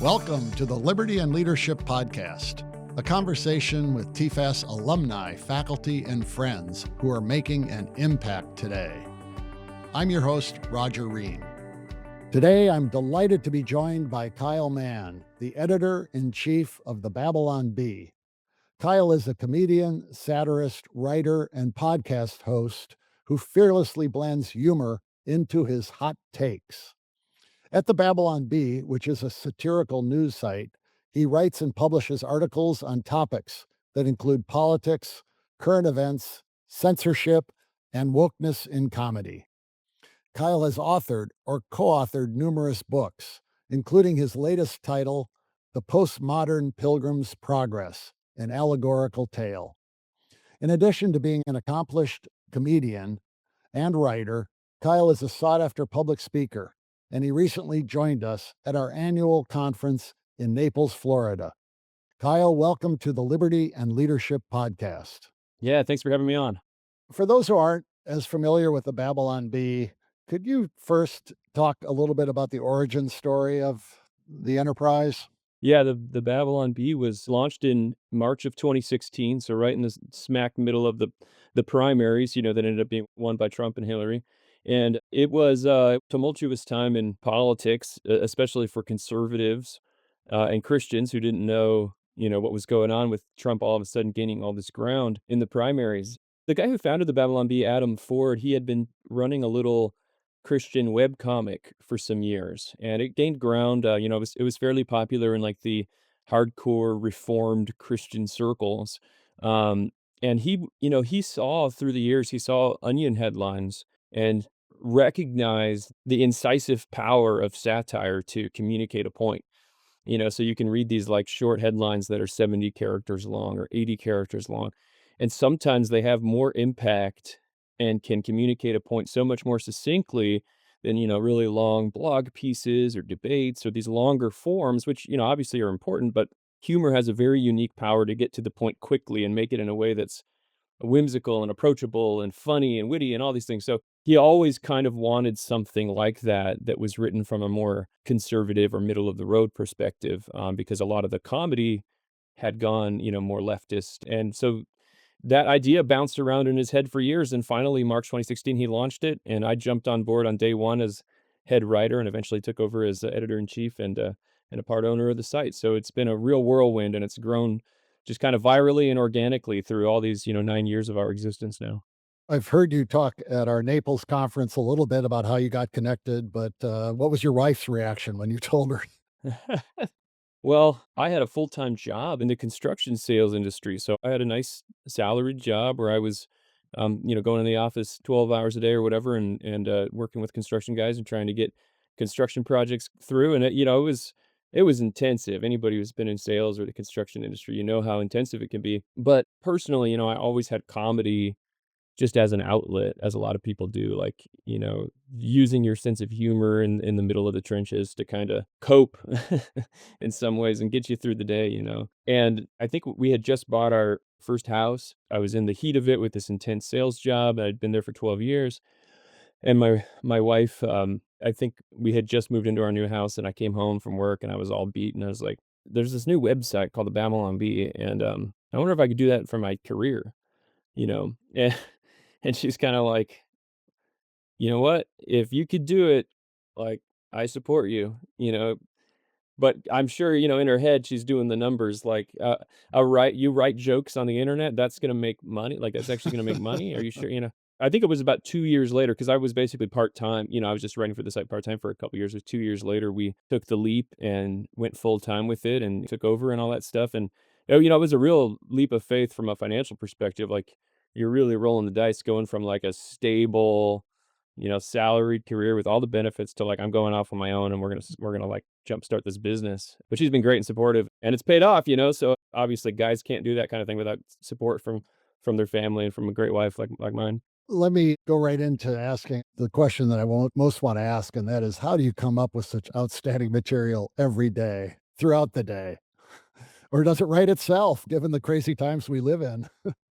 Welcome to the Liberty and Leadership Podcast, a conversation with TFAS alumni, faculty, and friends who are making an impact today. I'm your host, Roger Reen. Today, I'm delighted to be joined by Kyle Mann, the editor-in-chief of the Babylon Bee. Kyle is a comedian, satirist, writer, and podcast host who fearlessly blends humor into his hot takes. At the Babylon Bee, which is a satirical news site, he writes and publishes articles on topics that include politics, current events, censorship, and wokeness in comedy. Kyle has authored or co-authored numerous books, including his latest title, The Postmodern Pilgrim's Progress, an Allegorical Tale. In addition to being an accomplished comedian and writer, Kyle is a sought-after public speaker, and he recently joined us at our annual conference in Naples, Florida. Kyle, welcome to the Liberty and Leadership Podcast. Yeah, thanks for having me on. For those who aren't as familiar with the Babylon Bee, could you first talk a little bit about the origin story of the enterprise? Yeah, the Babylon Bee was launched in March of 2016, so right in the smack middle of the primaries, that ended up being won by Trump and Hillary. And it was a tumultuous time in politics, especially for conservatives and Christians who didn't know, what was going on with Trump all of a sudden gaining all this ground in the primaries. The guy who founded the Babylon Bee, Adam Ford, he had been running a little Christian webcomic for some years, and it gained ground. It was fairly popular in like the hardcore reformed Christian circles. Um, and he saw through the years, he saw onion headlines and recognized the incisive power of satire to communicate a point. So you can read these like short headlines that are 70 characters long or 80 characters long. And sometimes they have more impact and can communicate a point so much more succinctly than, really long blog pieces or debates or these longer forms, which, obviously are important, but humor has a very unique power to get to the point quickly and make it in a way that's whimsical and approachable and funny and witty and all these things. So he always kind of wanted something like that was written from a more conservative or middle of the road perspective, because a lot of the comedy had gone, more leftist. And so that idea bounced around in his head for years. And finally, March 2016, he launched it. And I jumped on board on day one as head writer and eventually took over as editor in chief and a part owner of the site. So it's been a real whirlwind, and it's grown just kind of virally and organically through all these, 9 years of our existence now. I've heard you talk at our Naples conference a little bit about how you got connected, but what was your wife's reaction when you told her? Well, I had a full-time job in the construction sales industry, so I had a nice salaried job where I was, going in the office 12 hours a day or whatever, and working with construction guys and trying to get construction projects through. And it was intensive. Anybody who's been in sales or the construction industry, you know how intensive it can be. But personally, I always had comedy just as an outlet, as a lot of people do, like, using your sense of humor in the middle of the trenches to kinda cope in some ways and get you through the day. And I think we had just bought our first house. I was in the heat of it with this intense sales job. I'd been there for 12 years, and my wife, I think we had just moved into our new house, and I came home from work, and I was all beat, and I was like, "There's this new website called the Babylon Bee, and, I wonder if I could do that for my career," you know? And she's kinda like, "You know what? If you could do it, like, I support you." But I'm sure, in her head, she's doing the numbers like, you write jokes on the internet, that's gonna make money? Like, that's actually gonna make money? Are you sure?" I think it was about 2 years later, because I was basically part-time. I was just writing for the site part-time for a couple years. It was 2 years later, we took the leap and went full-time with it and took over and all that stuff. And, it was a real leap of faith from a financial perspective. Like, you're really rolling the dice going from, like, a stable, salaried career with all the benefits to, like, I'm going off on my own, and we're gonna, like, jumpstart this business. But she's been great and supportive, and it's paid off. So obviously guys can't do that kind of thing without support from their family and from a great wife like mine. Let me go right into asking the question that I most want to ask, and that is, how do you come up with such outstanding material every day, throughout the day? Or does it write itself, given the crazy times we live in?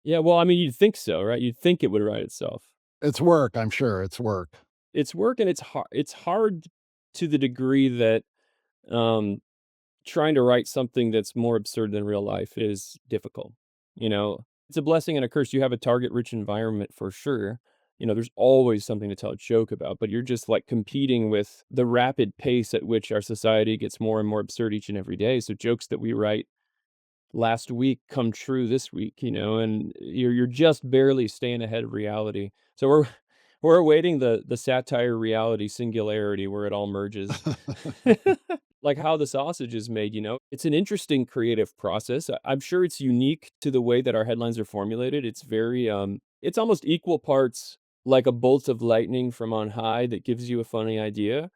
Yeah, well, I mean, you'd think so, right? You'd think it would write itself. It's work, I'm sure it's work. It's work, and it's hard to the degree that, um trying to write something that's more absurd than real life is difficult. You know, it's a blessing and a curse. You have a target-rich environment for sure. There's always something to tell a joke about, but you're just like competing with the rapid pace at which our society gets more and more absurd each and every day. So jokes that we write last week come true this week, and you're just barely staying ahead of reality. So we're awaiting the satire reality singularity where it all merges. Like how the sausage is made, it's an interesting creative process. I'm sure it's unique to the way that our headlines are formulated. It's very it's almost equal parts like a bolt of lightning from on high that gives you a funny idea,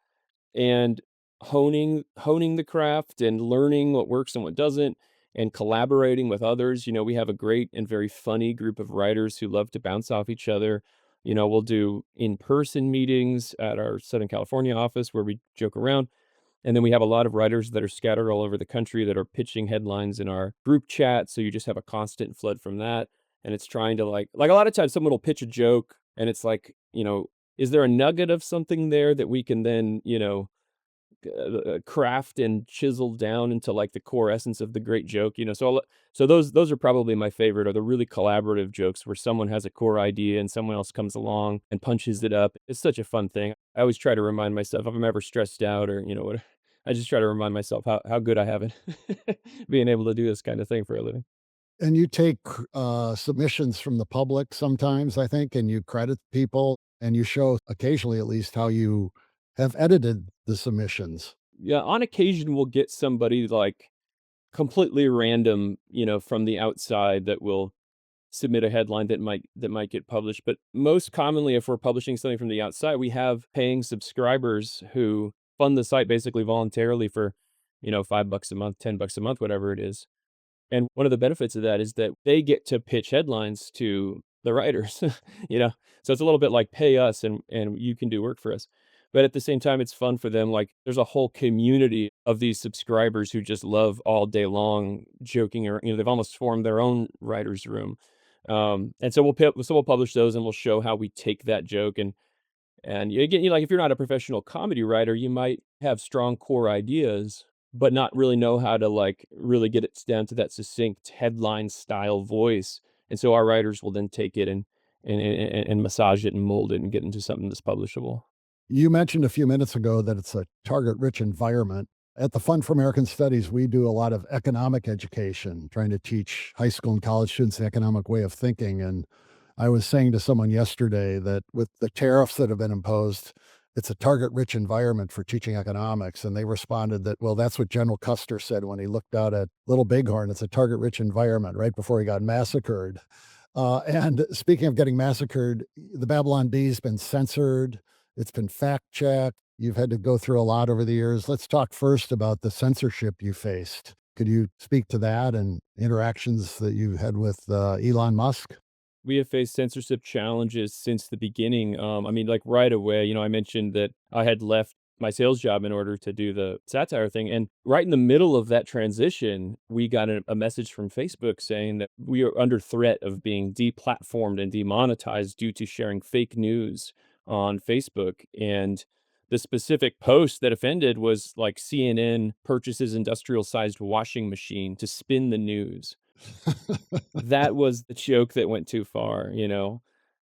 and honing the craft and learning what works and what doesn't, and collaborating with others. We have a great and very funny group of writers who love to bounce off each other. We'll do in-person meetings at our Southern California office where we joke around, and then we have a lot of writers that are scattered all over the country that are pitching headlines in our group chat, so you just have a constant flood from that, and it's trying to like a lot of times someone will pitch a joke and it's like, is there a nugget of something there that we can then, craft and chisel down into like the core essence of the great joke, so those are probably my favorite, are the really collaborative jokes where someone has a core idea and someone else comes along and punches it up. It's such a fun thing. I always try to remind myself if I'm ever stressed out or what, I just try to remind myself how good I have it being able to do this kind of thing for a living. And you take submissions from the public sometimes, I think, and you credit people and you show occasionally at least how you have edited the submissions. Yeah, on occasion we'll get somebody like completely random, from the outside that will submit a headline that might get published. But most commonly, if we're publishing something from the outside, we have paying subscribers who fund the site basically voluntarily for, $5 a month, $10 a month, whatever it is. And one of the benefits of that is that they get to pitch headlines to the writers, you know? So it's a little bit like pay us and you can do work for us. But at the same time, it's fun for them. Like there's a whole community of these subscribers who just love all day long joking, or, they've almost formed their own writer's room. And so we'll publish those and we'll show how we take that joke, and you again, like, if you're not a professional comedy writer, you might have strong core ideas, but not really know how to, like, really get it down to that succinct headline style voice. And so our writers will then take it and massage it and mold it and get into something that's publishable. You mentioned a few minutes ago that it's a target-rich environment. At the Fund for American Studies, we do a lot of economic education, trying to teach high school and college students the economic way of thinking. And I was saying to someone yesterday that with the tariffs that have been imposed, it's a target-rich environment for teaching economics. And they responded that, well, that's what General Custer said when he looked out at Little Bighorn. It's a target-rich environment right before he got massacred. And speaking of getting massacred, the Babylon Bee's been censored. It's been fact checked. You've had to go through a lot over the years. Let's talk first about the censorship you faced. Could you speak to that and interactions that you had with Elon Musk? We have faced censorship challenges since the beginning. I mean, like right away, I mentioned that I had left my sales job in order to do the satire thing. And right in the middle of that transition, we got a message from Facebook saying that we are under threat of being deplatformed and demonetized due to sharing fake news on Facebook. And the specific post that offended was like CNN purchases industrial sized washing machine to spin the news. That was the joke that went too far.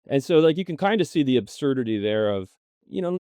And so, like, you can kinda see the absurdity there of,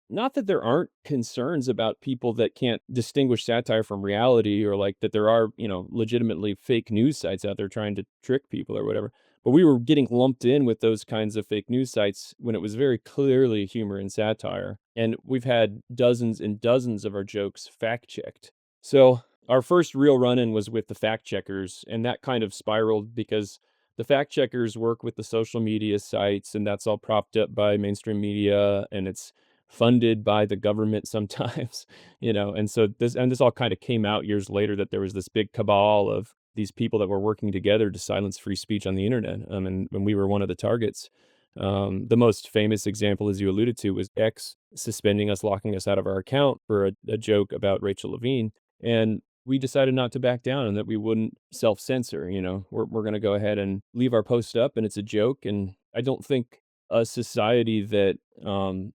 not that there aren't concerns about people that can't distinguish satire from reality, or, like, that there are, legitimately fake news sites out there trying to trick people or whatever, but we were getting lumped in with those kinds of fake news sites when it was very clearly humor and satire, and we've had dozens and dozens of our jokes fact checked. So, our first real run-in was with the fact checkers, and that kind of spiraled because the fact checkers work with the social media sites, and that's all propped up by mainstream media, and it's funded by the government sometimes, and so this all kind of came out years later that there was this big cabal of these people that were working together to silence free speech on the internet, and we were one of the targets. The most famous example, as you alluded to, was X suspending us, locking us out of our account for a joke about Rachel Levine, and we decided not to back down and that we wouldn't self-censor. We're going to go ahead and leave our post up, and it's a joke. And I don't think a society that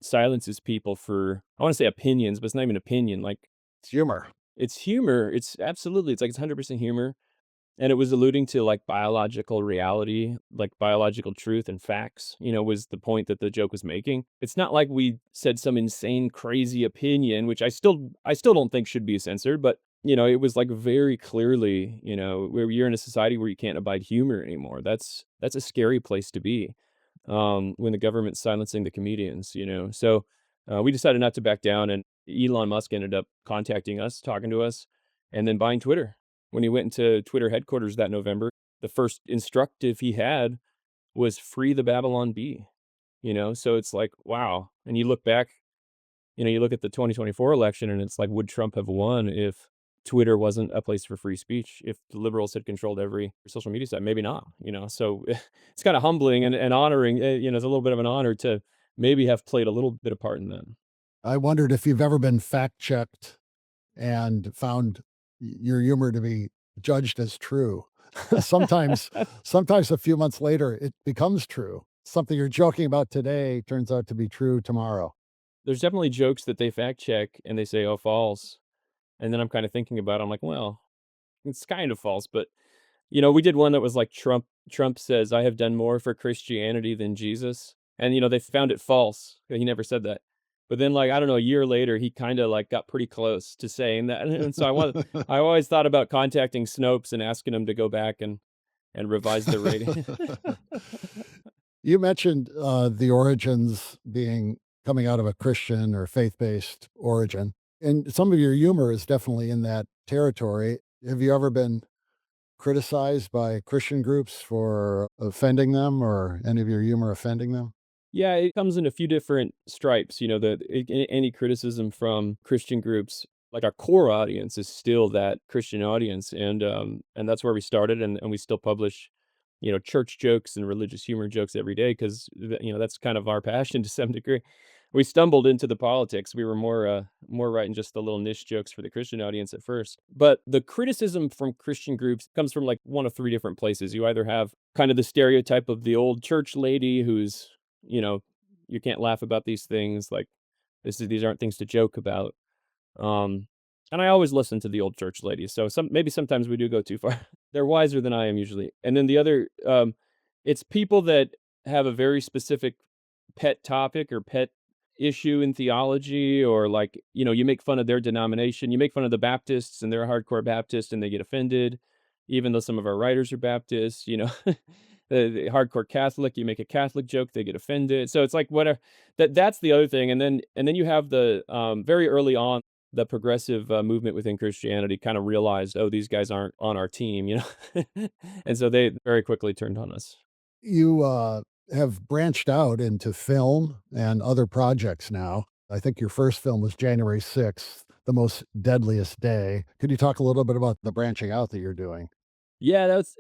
silences people for, I want to say opinions, but it's not even opinion. Like, It's humor. It's humor. It's absolutely, it's like it's 100% humor. And it was alluding to, like, biological reality, like, biological truth and facts, was the point that the joke was making. It's not like we said some insane, crazy opinion, which I still don't think should be censored, but, it was, like, very clearly, where you're in a society where you can't abide humor anymore. That's a scary place to be, when the government's silencing the comedians, So, we decided not to back down, and Elon Musk ended up contacting us, talking to us, and then buying Twitter. When he went into Twitter headquarters that November, the first instructive he had was "Free the Babylon Bee," So it's like, wow, and you look back, you look at the 2024 election, and it's like, would Trump have won if Twitter wasn't a place for free speech? If the liberals had controlled every social media site? Maybe not, So it's kinda humbling and honoring, it's a little bit of an honor to maybe have played a little bit of part in that. I wondered if you've ever been fact checked and found your humor to be judged as true. sometimes, sometimes a few months later, it becomes true. Something you're joking about today turns out to be true tomorrow. There's definitely jokes that they fact check and they say, "Oh, false." And then I'm kinda thinking about it, I'm like, "Well, it's kind of false," but, we did one that was like Trump says, "I have done more for Christianity than Jesus," and, they found it false. He never said that. But then, like, I don't know, a year later, he kinda, like, got pretty close to saying that, and so I always thought about contacting Snopes and asking him to go back and revise the rating. You mentioned the origins being coming out of a Christian or faith based origin. And some of your humor is definitely in that territory. Have you ever been criticized by Christian groups for offending them or any of your humor offending them? Yeah, it comes in a few different stripes, any criticism from Christian groups, like, our core audience is still that Christian audience, and that's where we started, and we still publish, church jokes and religious humor jokes every day 'cause, that's kind of our passion to some degree. We stumbled into the politics. We were more writing just the little niche jokes for the Christian audience at first. But the criticism from Christian groups comes from, like, one of 3 different places. You either have kind of the stereotype of the old church lady who's, you know, you can't laugh about these things, like, these aren't things to joke about. Um, and I always listen to the old church ladies, so maybe sometimes we do go too far. They're wiser than I am usually. And then the other, it's people that have a very specific pet topic or pet issue in theology, or like, you make fun of their denomination. You make fun of the Baptists and they're a hardcore Baptist and they get offended, even though some of our writers are Baptists. The hardcore Catholic, you make a Catholic joke, they get offended. So it's like whatever. That's the other thing. And then you have the very early on, the progressive movement within Christianity kind of realized, oh, these guys aren't on our team. And so they very quickly turned on us. You have branched out into film and other projects now. I think your first film was January 6th, The Most Deadliest Day. Could you talk a little bit about the branching out that you're doing? Yeah, that's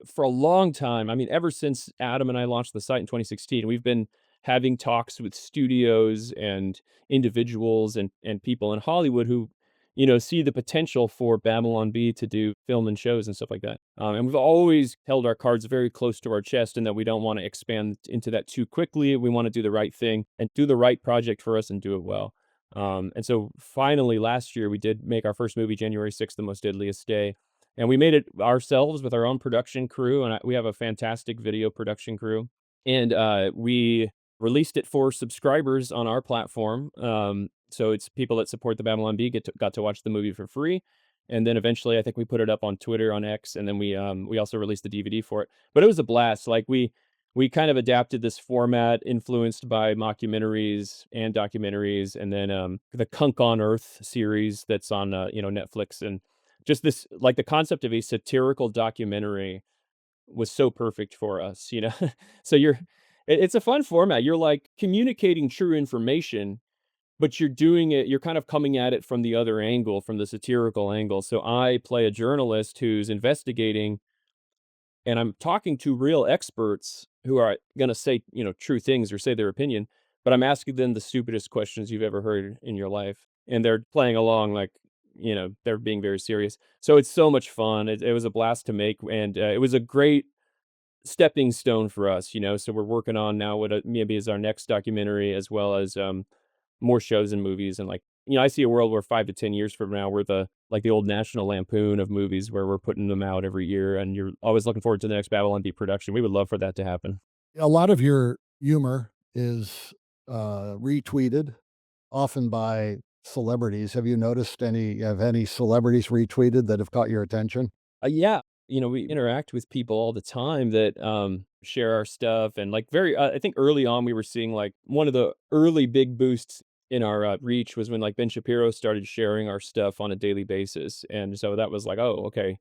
for a long time. I mean, ever since Adam and I launched the site in 2016, we've been having talks with studios and individuals and people in Hollywood who, see the potential for Babylon Bee to do film and shows and stuff like that. And we've always held our cards very close to our chest, and that we don't want to expand into that too quickly. We want to do the right thing and do the right project for us and do it well. And so finally last year we did make our first movie, January 6th, The Most Deadliest Day, and we made it ourselves with our own production crew, and we have a fantastic video production crew, and, we released it for subscribers on our platform, so it's people that support the Babylon Bee got to watch the movie for free, and then eventually, I think we put it up on Twitter, on X, and then we also released the DVD for it, but it was a blast. Like, we kind of adapted this format influenced by mockumentaries and documentaries, and then, the Kunk on Earth series that's on, Netflix, and just this, like, the concept of a satirical documentary was so perfect for us. So it's a fun format. You're, like, communicating true information, but you're kind of coming at it from the other angle, from the satirical angle. So I play a journalist who's investigating, and I'm talking to real experts who are gonna say, true things or say their opinion, but I'm asking them the stupidest questions you've ever heard in your life, and they're playing along like, they're being very serious. So it's so much fun. It was a blast to make, and, it was a great stepping stone for us. So we're working on now what, maybe is our next documentary, as well as, more shows and movies and, like, I see a world where 5 to 10 years from now, we're the old National Lampoon of movies where we're putting them out every year, and you're always looking forward to the next Babylon Bee production. We would love for that to happen. A lot of your humor is retweeted, often by celebrities. Have you noticed any celebrities retweeted that have caught your attention? Yeah, we interact with people all the time that, share our stuff and, like, I think early on we were seeing, like, one of the early big boosts in our, reach was when, like, Ben Shapiro started sharing our stuff on a daily basis, and so that was like, "Oh, okay."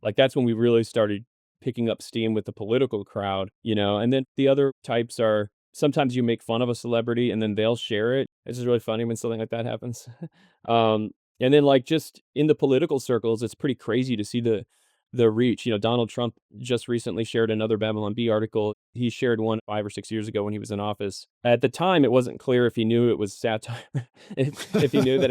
Like, that's when we really started picking up steam with the political crowd, and then the other types are sometimes you make fun of a celebrity and then they'll share it. It's just really funny when something like that happens. Um, and then, like, just in the political circles, it's pretty crazy to see the reach. Donald Trump just recently shared another Babylon Bee article. He shared one 5 or 6 years ago when he was in office. At the time, it wasn't clear if he knew it was satire, if he knew that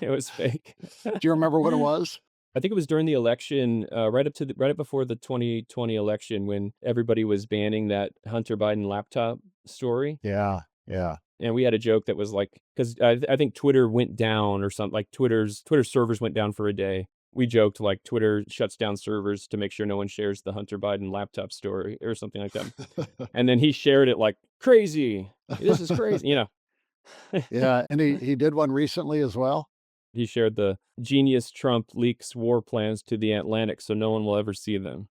it was fake. Do you remember what it was? I think it was during the election, right up before the 2020 election when everybody was banning that Hunter Biden laptop story. Yeah, yeah. And we had a joke that was like, because I think Twitter went down or something, like Twitter servers went down for a day. We joked like Twitter shuts down servers to make sure no one shares the Hunter Biden laptop story or something like that. And then he shared it like crazy. This is crazy. Yeah, and he did one recently as well? He shared the genius Trump leaks war plans to the Atlantic so no one will ever see them.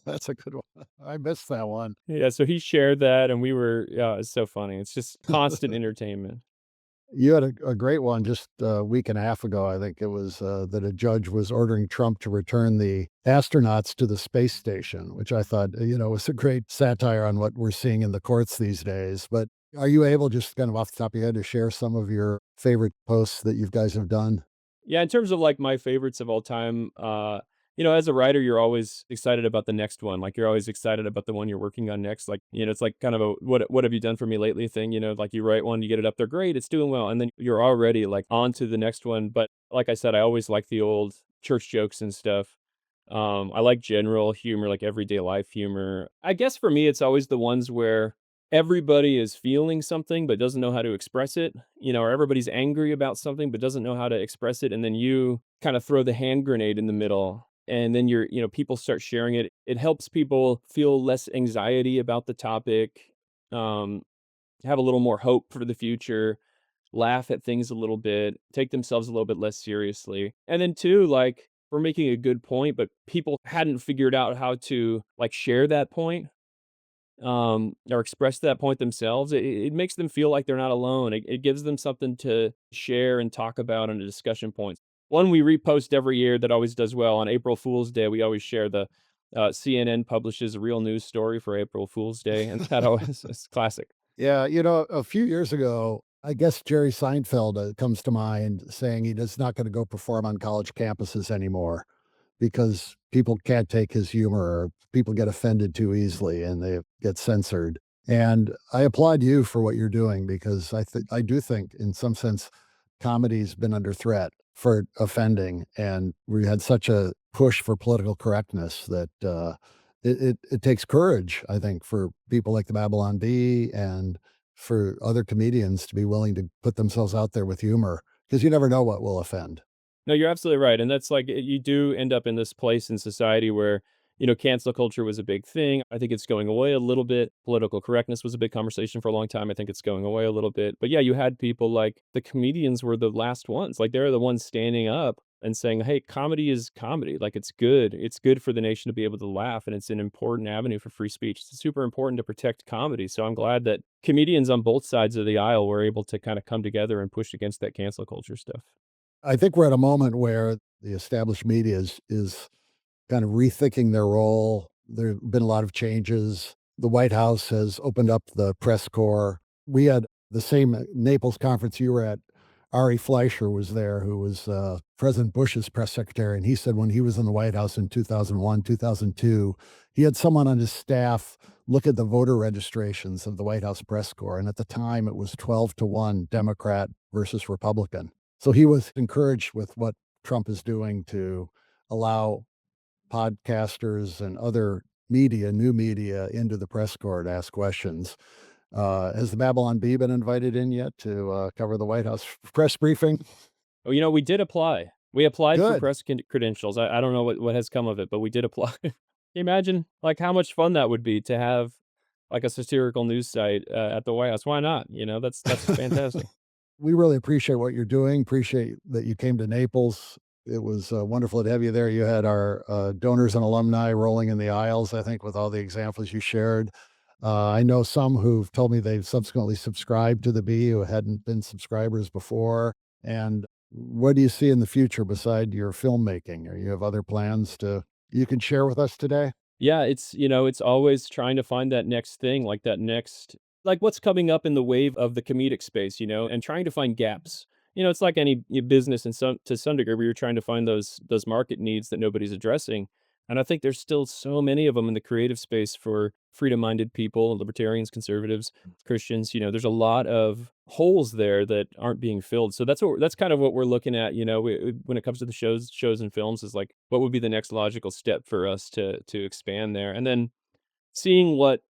That's a good one. I missed that one. Yeah, so he shared that and yeah, it's so funny. It's just constant entertainment. You had a great one just a week and a half ago, I think it was, that a judge was ordering Trump to return the astronauts to the space station, which I thought, was a great satire on what we're seeing in the courts these days. But are you able, just kind of off the top of your head, to share some of your favorite posts that you guys have done? Yeah, in terms of like my favorites of all time, as a writer, you're always excited about the next one. Like you're always excited about the one you're working on next. Like, it's like kind of a what have you done for me lately thing, like you write one, you get it up there, great, it's doing well. And then you're already like on to the next one. But like I said, I always like the old church jokes and stuff. I like general humor, like everyday life humor. I guess for me, it's always the ones where everybody is feeling something but doesn't know how to express it, or everybody's angry about something but doesn't know how to express it. And then you kind of throw the hand grenade in the middle. And then people start sharing it. It helps people feel less anxiety about the topic, um, have a little more hope for the future, laugh at things a little bit, take themselves a little bit less seriously. And then two, like we're making a good point, but people hadn't figured out how to like share that point, or express that point themselves. It makes them feel like they're not alone. It gives them something to share and talk about on a discussion point. One we repost every year that always does well on April Fool's Day. We always share the CNN publishes a real news story for April Fool's Day, and that always is classic. Yeah, a few years ago, I guess Jerry Seinfeld comes to mind saying he is not going to go perform on college campuses anymore because people can't take his humor or people get offended too easily and they get censored. And I applaud you for what you're doing because I do think in some sense comedy's been under threat for offending, and we had such a push for political correctness that it takes courage, I think, for people like the Babylon Bee and for other comedians to be willing to put themselves out there with humor because you never know what will offend. No, you're absolutely right, and that's like you do end up in this place in society where, cancel culture was a big thing. I think it's going away a little bit. Political correctness was a big conversation for a long time. I think it's going away a little bit. But yeah, you had people like the comedians were the last ones. Like they're the ones standing up and saying, "Hey, comedy is comedy. Like it's good. It's good for the nation to be able to laugh, and it's an important avenue for free speech. It's super important to protect comedy." So I'm glad that comedians on both sides of the aisle were able to kind of come together and push against that cancel culture stuff. I think we're at a moment where the established media is kind of rethinking their role. There have been a lot of changes. The White House has opened up the press corps. We had the same Naples conference you were at. Ari Fleischer was there, who was President Bush's press secretary. And he said when he was in the White House in 2001, 2002, he had someone on his staff look at the voter registrations of the White House press corps. And at the time, it was 12-1 Democrat versus Republican. So he was encouraged with what Trump is doing to allow podcasters and other media, new media, into the press corps to ask questions. Has the Babylon Bee been invited in yet to cover the White House press briefing? Oh, we did apply. We applied for Good. press credentials. I don't know what has come of it, but we did apply. Can you imagine, like, how much fun that would be to have, like, a satirical news site, at the White House? Why not? That's fantastic. We really appreciate what you're doing. Appreciate that you came to Naples. It was wonderful to have you there. You had our donors and alumni rolling in the aisles, I think, with all the examples you shared. I know some who've told me they've subsequently subscribed to the Bee who hadn't been subscribers before. And what do you see in the future beside your filmmaking? Or you have other plans you can share with us today? Yeah, it's always trying to find that next thing, like that next like what's coming up in the wave of the comedic space, and trying to find gaps. It's like any business to some degree where you're trying to find those market needs that nobody's addressing. And I think there's still so many of them in the creative space for freedom-minded people, libertarians, conservatives, Christians. There's a lot of holes there that aren't being filled. So that's kind of what we're looking at. When it comes to the shows and films, is like what would be the next logical step for us to expand there, and then seeing what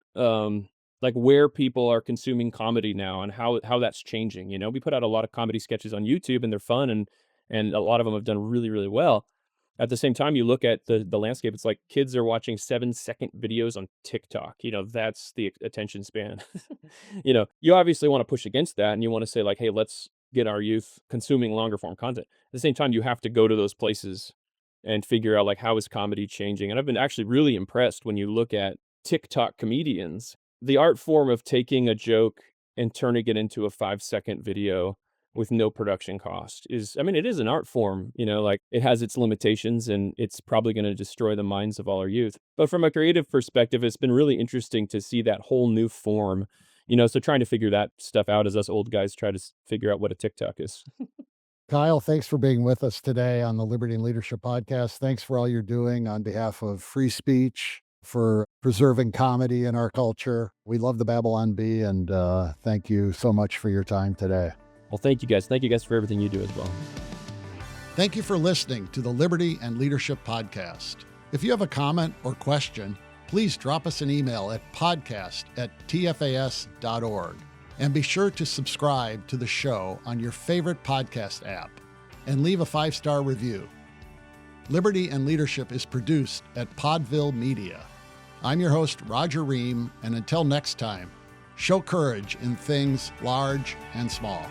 like where people are consuming comedy now and how that's changing. We put out a lot of comedy sketches on YouTube and they're fun, and a lot of them have done really, really well. At the same time, you look at the landscape, it's like kids are watching 7-second videos on TikTok. That's the attention span. You obviously want to push against that and you want to say, like, hey, let's get our youth consuming longer form content. At the same time, you have to go to those places and figure out, like, how is comedy changing. And I've been actually really impressed when you look at TikTok comedians, the art form of taking a joke and turning it into a 5-second video with no production cost it is an art form. Like, it has its limitations and it's probably going to destroy the minds of all our youth. But from a creative perspective, it's been really interesting to see that whole new form, so trying to figure that stuff out as us old guys try to figure out what a TikTok is. Kyle, thanks for being with us today on the Liberty and Leadership Podcast. Thanks for all you're doing on behalf of free speech, for preserving comedy in our culture. We love the Babylon Bee, and thank you so much for your time today. Well, thank you guys. Thank you guys for everything you do as well. Thank you for listening to the Liberty and Leadership Podcast. If you have a comment or question, please drop us an email at podcast@tfas.org. And be sure to subscribe to the show on your favorite podcast app and leave a 5-star review. Liberty and Leadership is produced at Podville Media. I'm your host, Roger Ream, and until next time, show courage in things large and small.